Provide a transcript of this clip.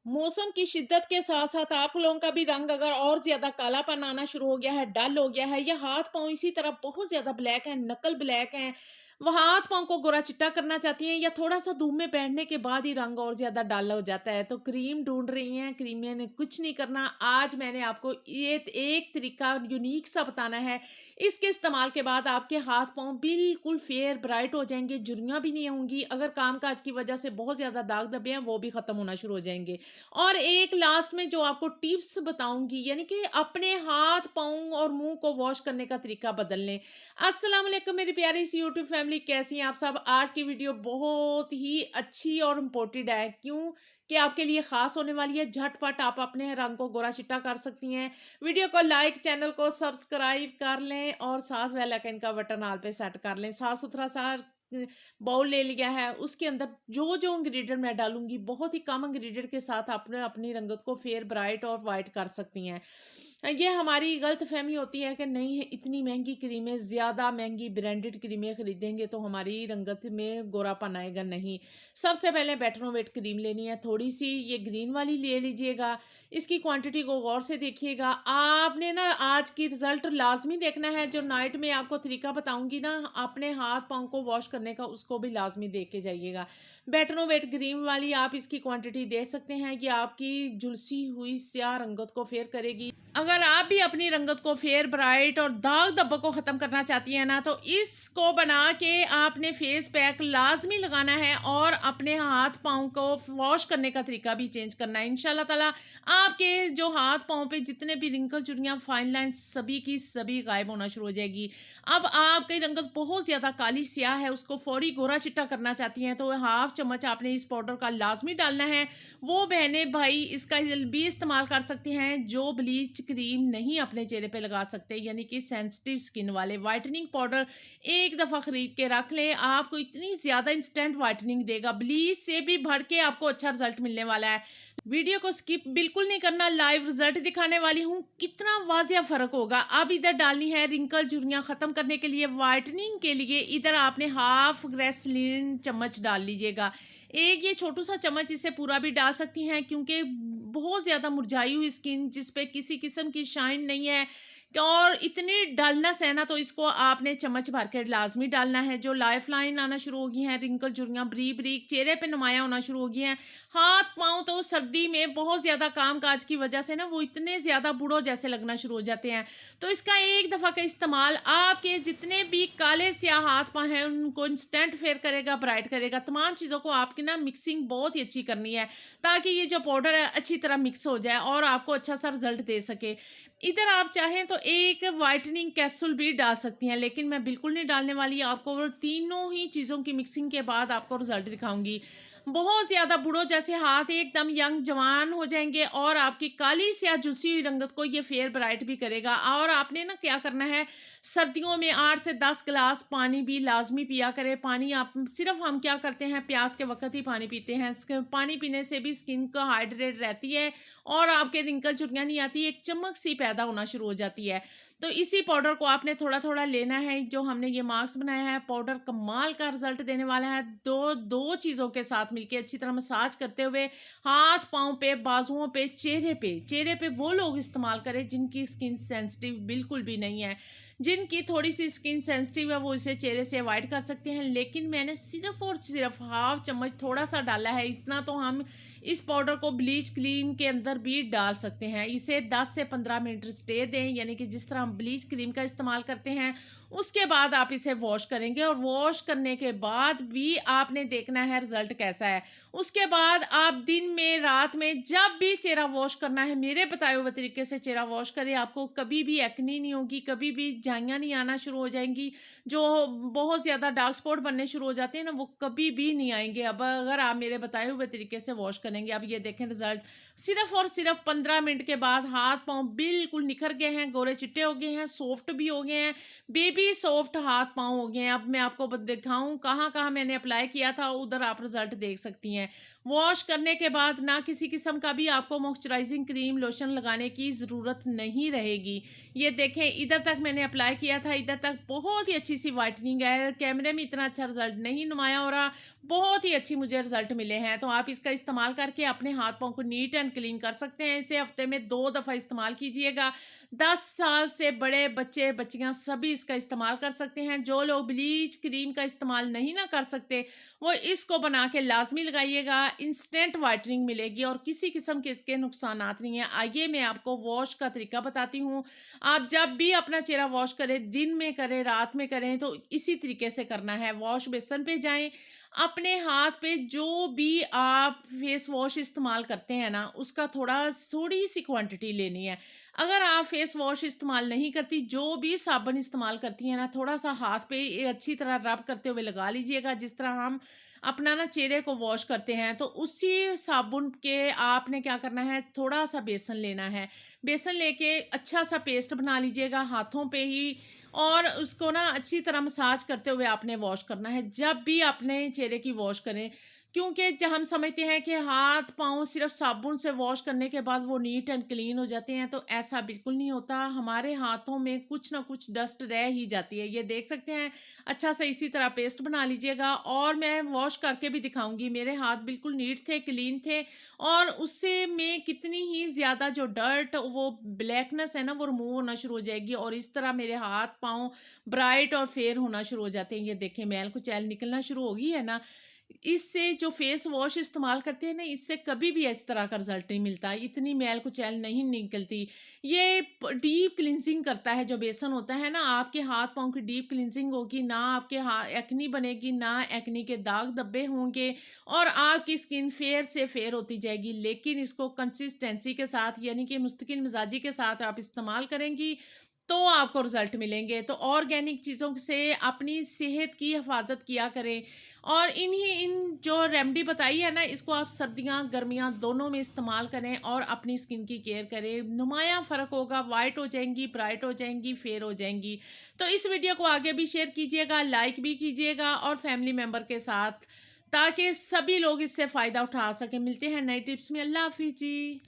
मौसम की शिद्दत के साथ-साथ आप लोगों का भी रंग अगर और ज़्यादा कालापन आना शुरू हो गया है, डल हो गया है या हाथ-पाँव इसी तरह बहुत ज़्यादा ब्लैक है, नकल ब्लैक हैं, वह हाथ-पाँव को गोरा-चिट्टा करना चाहती हैं या थोड़ा-सा धूप में बैठने के बाद ही रंग और ज़्यादा डल हो जाता है, तो क्रीम ढूँढ रही हैं, क्रीम ने कुछ नहीं करना। आज मैंने आपको ये एक तरीका यूनिक सा बताना है, इसके इस्तेमाल के बाद आपके हाथ-पाँव बिल्कुल फेयर ब्राइट हो जाएँगे, झुर्रियाँ भी नहीं होंगी, अगर काम-काज की वजह से बहुत ज़्यादा दाग धब्बे हैं, वो भी खत्म होना शुरू हो जाएँगे। और एक लास्ट में जो आपको टिप्स बताऊँगी यानी कि अपने हाथ, पाँव और मुँह को वॉश करने का तरीका बदल लें। अस्सलाम वालेकुम मेरी प्यारी सी यूट्यूब फैमिली, कैसी हैं आप सब? आज की वीडियो बहुत ही अच्छी और इम्पोर्टेंट है। क्यों? कि आपके लिए ख़ास होने वाली है। झटपट आप अपने रंग को गोरा-चिट्टा कर सकती हैं। वीडियो को लाइक, चैनल को सब्सक्राइब कर लें और साथ बेल आइकन का बटन ऑल पे सेट कर लें। साफ-सुथरा सा बाउल ले लिया है, उसके अंदर जो-जो इंग्रीडिएंट मैं डालूँगी, बहुत ही कम इंग्रीडिएंट के साथ आपने अपनी रंगत को फेयर, ब्राइट और व्हाइट कर सकती हैं। ये हमारी गलतफ़हमी होती है कि नहीं इतनी महँगी क्रीमें, ज़्यादा महँगी ब्रांडेड क्रीमें खरीदेंगे तो हमारी रंगत में गोरापन आएगा, नहीं। सबसे पहले बेटनोवेट क्रीम लेनी है, थोड़ी-सी ये ग्रीन वाली ले लीजिएगा। इसकी क्वांटिटी को गौर से देखिएगा। आपने ना आज की रिज़ल्ट लाज़मी देखना है, जो नाइट में आपको तरीका बताऊँगी ना अपने हाथ-पाँव को वॉश करने का, उसको भी लाज़मी देख के जाइएगा। बेटनोवेट क्रीम वाली आप इसकी क्वांटिटी देख सकते हैं, ये आपकी झुलसी हुई स्याह रंगत को फेयर करेगी। अगर आप भी अपनी रंगत को फेयर, ब्राइट और दाग धब्बों को ख़त्म करना चाहती हैं ना, तो इसको बना के आपने फेस पैक लाज़मी लगाना है और अपने हाथ-पाँव को वॉश करने का तरीका भी चेंज करना है। इंशाल्लाह ताला आपके जो हाथ-पाँव पे जितने भी रिंकल, चुर्रियाँ, फाइन लाइन्स सभी की सभी गायब होना शुरू हो जाएगी। अब आपकी रंगत बहुत ज़्यादा काली स्याह है, उसको फौरी गोरा-चिट्टा करना चाहती हैं, तो हाफ़ चम्मच आपने इस पाउडर का लाज़मी डालना है। वो बहनें भाई इसका भी इस्तेमाल कर सकते हैं जो ब्लीच क्रीम नहीं अपने चेहरे पे लगा सकते, यानी कि सेंसिटिव स्किन वाले। व्हाइटनिंग पाउडर एक दफ़ा खरीद के रख लें, आपको इतनी ज़्यादा इंस्टेंट व्हाइटनिंग देगा, ब्लीच से भी बढ़ के आपको अच्छा रिजल्ट मिलने वाला है। वीडियो को स्किप बिल्कुल नहीं करना, लाइव रिजल्ट दिखाने वाली हूँ, कितना वाजिया फ़र्क होगा। अब इधर डालनी है रिंकल, झुर्रियाँ ख़त्म करने के लिए, व्हाइटनिंग के लिए इधर आपने हाफ ग्रेसलीन चम्मच डाल लीजिएगा। एक ये छोटू सा चम्मच, इसे पूरा भी डाल सकती हैं क्योंकि बहुत ज़्यादा मुरझाई हुई स्किन जिस पे किसी किस्म की शाइन नहीं है और इतनी डलनेस है ना, तो इसको आपने चम्मच भर के लाजमी डालना है। जो लाइफ लाइन आना शुरू हो गई हैं, रिंकल, झुर्रियाँ बारीक बारीक चेहरे पे नुमायाँ होना शुरू हो गई हैं, हाथ पाँव तो सर्दी में बहुत ज़्यादा काम काज की वजह से ना वो इतने ज़्यादा बूढ़ों जैसे लगना शुरू हो जाते हैं। तो इसका एक दफ़ा का इस्तेमाल आपके जितने भी काले स्याह हाथ पाँव हैं उनको इंस्टेंट फेयर करेगा, ब्राइट करेगा। तमाम चीज़ों को आपकी ना मिक्सिंग बहुत ही अच्छी करनी है ताकि ये जो पाउडर है अच्छी तरह मिक्स हो जाए और आपको अच्छा सा रिजल्ट दे सके। इधर आप चाहें तो एक व्हाइटनिंग कैप्सूल भी डाल सकती हैं, लेकिन मैं बिल्कुल नहीं डालने वाली। आपको वो तीनों ही चीज़ों की मिक्सिंग के बाद आपको रिजल्ट दिखाऊंगी। बहुत ज़्यादा बूढ़ों जैसे हाथ एकदम यंग जवान हो जाएंगे और आपकी काली स्याह झुलसी हुई रंगत को ये फेयर ब्राइट भी करेगा। और आपने ना क्या करना है, सर्दियों में 8 से 10 गिलास पानी भी लाजमी पिया करें। पानी आप सिर्फ हम क्या करते हैं, प्यास के वक्त ही पानी पीते हैं। पानी पीने से भी स्किन का हाइड्रेट रहती है और आपके रिंकल, झुर्रियाँ नहीं आती, एक चमक सी पैदा होना शुरू हो जाती है। तो इसी पाउडर को आपने थोड़ा-थोड़ा लेना है। जो हमने ये मास्क बनाया है, पाउडर कमाल का रिजल्ट देने वाला है। दो चीज़ों के साथ मिलके अच्छी तरह मसाज करते हुए हाथ, पाँव पे, बाजुओं पे, चेहरे पे वो लोग इस्तेमाल करें जिनकी स्किन सेंसिटिव बिल्कुल भी नहीं है। जिनकी थोड़ी-सी स्किन सेंसिटिव है वो इसे चेहरे से अवॉइड कर सकते हैं, लेकिन मैंने सिर्फ़ और सिर्फ़ हाफ़ चम्मच थोड़ा-सा डाला है। इतना तो हम इस पाउडर को ब्लीच क्रीम के अंदर भी डाल सकते हैं। इसे 10 से 15 मिनट स्टे दें, यानी कि जिस तरह हम ब्लीच क्रीम का इस्तेमाल करते हैं, उसके बाद आप इसे वॉश करेंगे और वॉश करने के बाद भी आपने देखना है रिज़ल्ट कैसा है। उसके बाद आप दिन में, रात में जब भी चेहरा वॉश करना है, मेरे बताए हुए तरीके से चेहरा वॉश करें। आपको कभी भी एक्ने नहीं होगी, कभी भी झाइयाँ नहीं आना शुरू हो जाएँगी। जो बहुत ज़्यादा डार्क स्पॉट बनने शुरू हो जाते हैं ना, वो कभी भी नहीं आएँगे अब अगर आप मेरे बताए हुए तरीके से वॉश करेंगे। अब ये देखें रिज़ल्ट, सिर्फ़ और सिर्फ़ 15 मिनट के बाद हाथ-पाँव बिल्कुल निखर गए हैं, गोरे चिट्टे हो गए हैं, सॉफ्ट भी हो गए हैं, बेबी सॉफ्ट हाथ-पाँव हो गए हैं। अब मैं आपको दिखाऊँ कहाँ-कहाँ मैंने अप्लाई किया था, उधर आप रिज़ल्ट देख सकती हैं। वॉश करने के बाद ना किसी किस्म का भी आपको मॉइस्चराइज़िंग क्रीम, लोशन लगाने की ज़रूरत नहीं रहेगी। ये देखें, इधर तक मैंने अप्लाई किया था, इधर तक बहुत ही अच्छी सी व्हाइटनिंग है। कैमरे में इतना अच्छा रिजल्ट नहीं नुमाया हो रहा, बहुत ही अच्छी मुझे रिजल्ट मिले हैं। तो आप इसका इस्तेमाल करके अपने हाथ पाँव को नीट एंड क्लीन कर सकते हैं। इसे हफ्ते में 2 दफ़ा इस्तेमाल कीजिएगा। 10 साल से बड़े बच्चे बच्चियां सभी इसका इस्तेमाल कर सकते हैं। जो लोग ब्लीच क्रीम का इस्तेमाल नहीं ना कर सकते, वो इसको बना के लाजमी लगाइएगा। इंस्टेंट वाइटनिंग मिलेगी और किसी किस्म के इसके नुकसानात नहीं है। आइए मैं आपको वॉश का तरीका बताती हूँ। आप जब भी अपना चेहरा वॉश करें, दिन में करें, रात में करें, तो इसी तरीके से करना है। वॉश बेसिन पे जाएं, अपने हाथ पे जो भी आप फेस वॉश इस्तेमाल करते हैं ना, उसका थोड़ी सी क्वांटिटी लेनी है। अगर आप फेस वॉश इस्तेमाल नहीं करती, जो भी साबुन इस्तेमाल करती हैं ना, थोड़ा सा हाथ पे ये अच्छी तरह रब करते हुए लगा लीजिएगा। जिस तरह हम अपना ना चेहरे को वॉश करते हैं, तो उसी साबुन के आपने क्या करना है, थोड़ा सा बेसन लेना है। बेसन लेके अच्छा सा पेस्ट बना लीजिएगा हाथों पे ही, और उसको ना अच्छी तरह मसाज करते हुए आपने वॉश करना है जब भी अपने चेहरे की वॉश करें। क्योंकि जब हम समझते हैं कि हाथ पाँव सिर्फ साबुन से वॉश करने के बाद वो नीट एंड क्लीन हो जाते हैं, तो ऐसा बिल्कुल नहीं होता। हमारे हाथों में कुछ ना कुछ डस्ट रह ही जाती है, ये देख सकते हैं। अच्छा सा इसी तरह पेस्ट बना लीजिएगा, और मैं वॉश करके भी दिखाऊंगी। मेरे हाथ बिल्कुल नीट थे, क्लीन थे, और उससे में कितनी ही ज़्यादा जो डर्ट, वो ब्लैकनेस है ना, वो रिमूव होना शुरू हो जाएगी, और इस तरह मेरे हाथ पाँव ब्राइट और फेयर होना शुरू हो जाते हैं। ये देखें, मैल कुचैल निकलना शुरू हो गई है ना। इससे जो फेस वॉश इस्तेमाल करते हैं ना, इससे कभी भी इस तरह का रिजल्ट नहीं मिलता, इतनी मैल कुचैल नहीं निकलती। ये डीप क्लिनजिंग करता है। जो बेसन होता है ना, आपके हाथ पाँव की डीप क्लिनजिंग होगी, ना आपके एक्नी बनेगी, ना एक्नी के दाग धब्बे होंगे, और आपकी स्किन फेयर से फेयर होती जाएगी। लेकिन इसको कंसिस्टेंसी के साथ, यानी कि मुस्तकिल मिजाजी के साथ आप इस्तेमाल करेंगी, तो आपको रिजल्ट मिलेंगे। तो ऑर्गेनिक चीज़ों से अपनी सेहत की हिफाजत किया करें, और इन जो रेमेडी बताई है ना, इसको आप सर्दियाँ गर्मियाँ दोनों में इस्तेमाल करें और अपनी स्किन की केयर करें। नुमाया फ़र्क होगा, वाइट हो जाएंगी, ब्राइट हो जाएंगी, फेयर हो जाएंगी। तो इस वीडियो को आगे भी शेयर कीजिएगा, लाइक भी कीजिएगा, और फैमिली मेम्बर के साथ, ताकि सभी लोग इससे फ़ायदा उठा सकें। मिलते हैं नई टिप्स में। अल्लाह हाफिज़ जी।